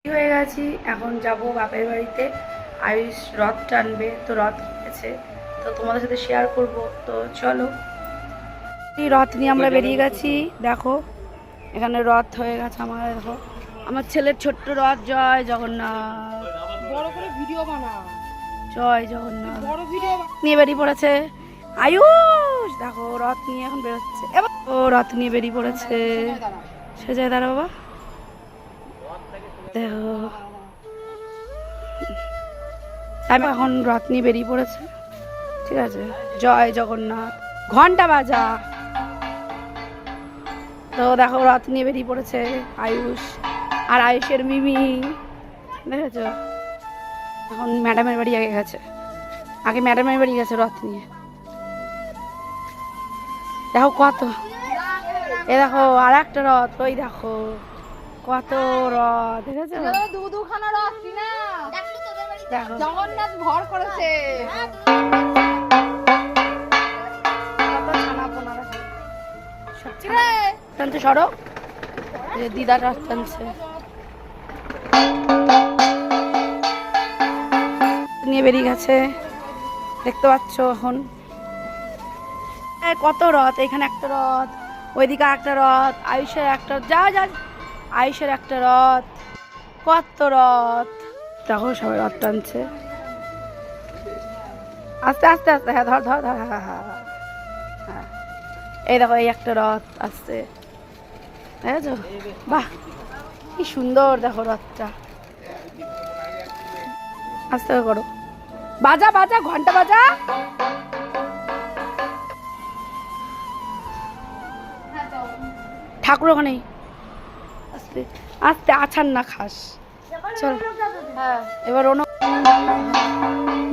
হয়ে গেছি, এখন যাব বাপের বাড়িতে। আয়ুষ রথ টানবে, তো রথ কিনেছে, তো তোমাদের সাথে শেয়ার করব। তো চলো, এই রথ নিয়ে আমরা বেরিয়ে গেছি। দেখো এখানে রথ হয়ে গেছে আমার। দেখো আমার ছেলের ছোট্ট রথ। জয় জগন্নাথ। বড় করে ভিডিও বানা। জয় জগন্নাথ। বড় ভিডিও নিয়ে বেরিয়ে পড়েছে আয়ুষ। দেখো রথ নিয়ে এখন বেরোচ্ছে। এবার ও রথ নিয়ে বেরিয়ে পড়েছে। সে যায় দাঁড়া বাবা। দেখো আমি এখন রথ নিয়ে বেরিয়ে পড়েছে। ঠিক আছে, জয় জগন্নাথ। ঘন্টা বাজা। তো দেখো রথ নিয়ে বেরিয়ে পড়েছে আয়ুষ আর আয়ুষের মিমি। দেখেছো, এখন ম্যাডামের বাড়ি আগে গেছে। আগে ম্যাডামের বাড়ি গেছে রথ নিয়ে। দেখো কত, এ দেখো আর একটা রথ। ওই দেখো কত রথ, দেখেছো? দুখানা রথ না, দেখো জগন্নাথ ভর করেছে। কত ছানা পোনা। টানছে সরো, দিদা রথ টানছে। নিয়ে বেরিয়ে গেছে, দেখতে পাচ্ছ। এখন কত রথ, এখানে একটা রথ, ওইদিকে একটা রথ, আয়ুষের একটা, যা যা আয়ুষের একটা রথ, কত রথ। দেখো সবাই রথ টানছে আস্তে আস্তে আস্তে। হ্যাঁ ধর ধর ধর। হ্যাঁ হ্যাঁ হ্যাঁ, এই দেখো এই একটা রথ আসছে, দেখেছো? বাহ কি সুন্দর, দেখো রথটা। আস্তে করো, বাজা বাজা, ঘন্টা বাজা। ঠাকুর ওখানে, আস্তে আস্তে, আছাড় না খাস। চল, হ্যাঁ এবার অন্য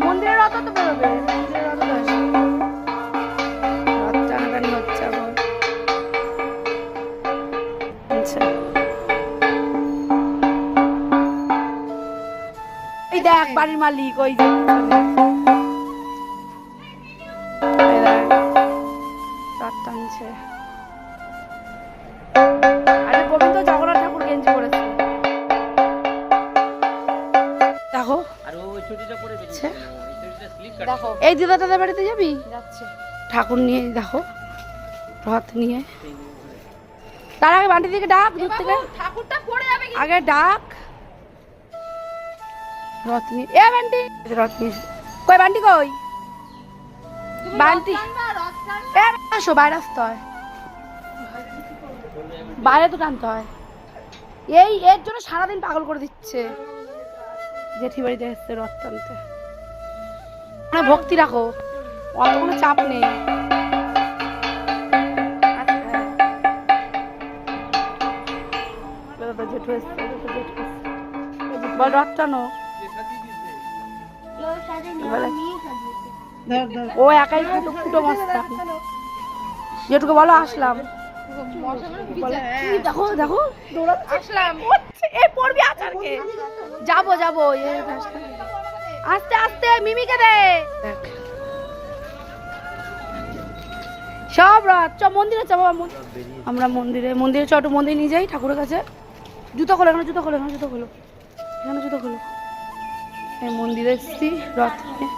মন্দিরের রথ তো বেরোবে। মন্দিরের রথ তো আসবে। রথ টানাটানি হচ্ছে এখন। আচ্ছা এই দেখ বাড়ির মালিক, ওই যে এই দেখ রথ টানছে। আরে গোবিন্দ জগন্নাথ ঠাকুর গেঞ্জি পরেছে। দেখো দেখো এই দিদাটাদের বাড়িতে যাবি যাচ্ছে ঠাকুর নিয়ে। দেখো রথ নিয়ে, তার আগে বান্টি থেকে ডাক, দূর থেকে ঠাকুরটা পড়ে যাবে। আগে ডাক। রথ নিয়ে, এ বান্টি, রথ নিয়ে কই, বান্টি কই? বান্টি এ আসো, বাইরে আসতে হয়, বাইরে তো টানতে হয়। এই এর জন্য সারাদিন পাগল করে দিচ্ছে। জেঠি বাড়িতে এসছে রথ টানতে। মানে ভক্তি রাখো, অত কোনো চাপ নেই। জেঠু এসছে, বল রথ টানো। ও একাই ফুটো ফুটো মস্তা। জেঠুকে বলো আসলাম। দেখো দেখো আসলাম। এ পড়বি আচারকে। যাবো যাবো, আস্তে আস্তে, মিমিকে দে। দেখ সব রাত চ মন্দিরে যাবো। আমরা মন্দিরে চ, একটু মন্দিরে নিয়ে যাই ঠাকুরের কাছে। জুতো খোলো, এখানে জুতো খোলো, এখানে জুতো খোলো, এখানে জুতো খোলো। এই মন্দিরে এসছি রথ নিয়ে।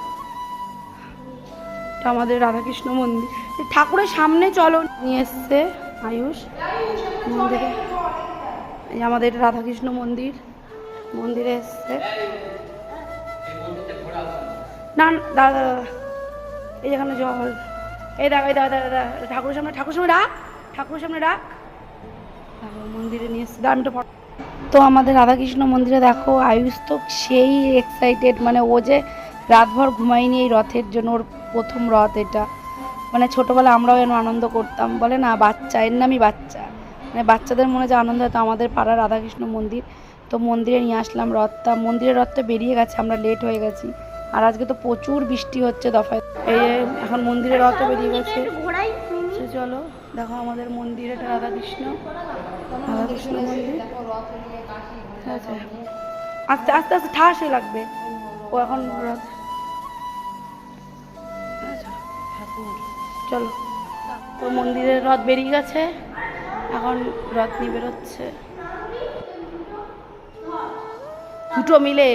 এটা আমাদের রাধাকৃষ্ণ মন্দির, ঠাকুরের সামনে চলো। নিয়ে এসছে আয়ুষ মন্দিরে। এই আমাদের এটা রাধাকৃষ্ণ মন্দির, মন্দিরে এসছে। না দাদা দাদা, এই যেখানে জল, এই দেখ, এই দাদা দাদা, ঠাকুরের সামনে, ঠাকুরের সামনে ডাক, ঠাকুরের সামনে ডাক। মন্দিরে নিয়ে এসছে, দাঁড়াটা। তো আমাদের রাধাকৃষ্ণ মন্দিরে দেখো আয়ুষ তো সেই এক্সাইটেড, মানে ও যে রাতভর ঘুমায়নি এই রথের জন্য। ওর প্রথম রথ এটা, মানে ছোটোবেলা আমরাও এর আনন্দ করতাম। বলে না বাচ্চা, এর নামই বাচ্চা, মানে বাচ্চাদের মনে যে আনন্দ হয়। তো আমাদের পাড়ার রাধাকৃষ্ণ মন্দির, তো মন্দিরে নিয়ে আসলাম রথটা। মন্দিরের রথটা বেরিয়ে গেছে, আমরা লেট হয়ে গেছি। আর আজকে তো প্রচুর বৃষ্টি হচ্ছে দফায়। এই এখন মন্দিরের রথও বেরিয়ে গেছে। চলো দেখো আমাদের মন্দির, এটা রাধাকৃষ্ণ মন্দির। আচ্ছা আস্তে আস্তে আস্তে ঠাসই লাগবে। ও এখন রথ, চলো। তো মন্দিরের রথ বেরিয়ে গেছে, এখন রথ নিয়ে বেরোচ্ছে। দুটো মিলে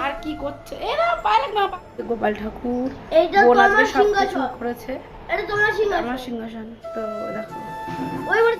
আর কি করছে এরা পারে না গোপাল ঠাকুর এইটা বোন তোমার আজকে সব কিছু সিংহাসন। করেছে এটা তোমার সিংহাসন। আমার সিংহাসন তো দেখো ওই বাড়ি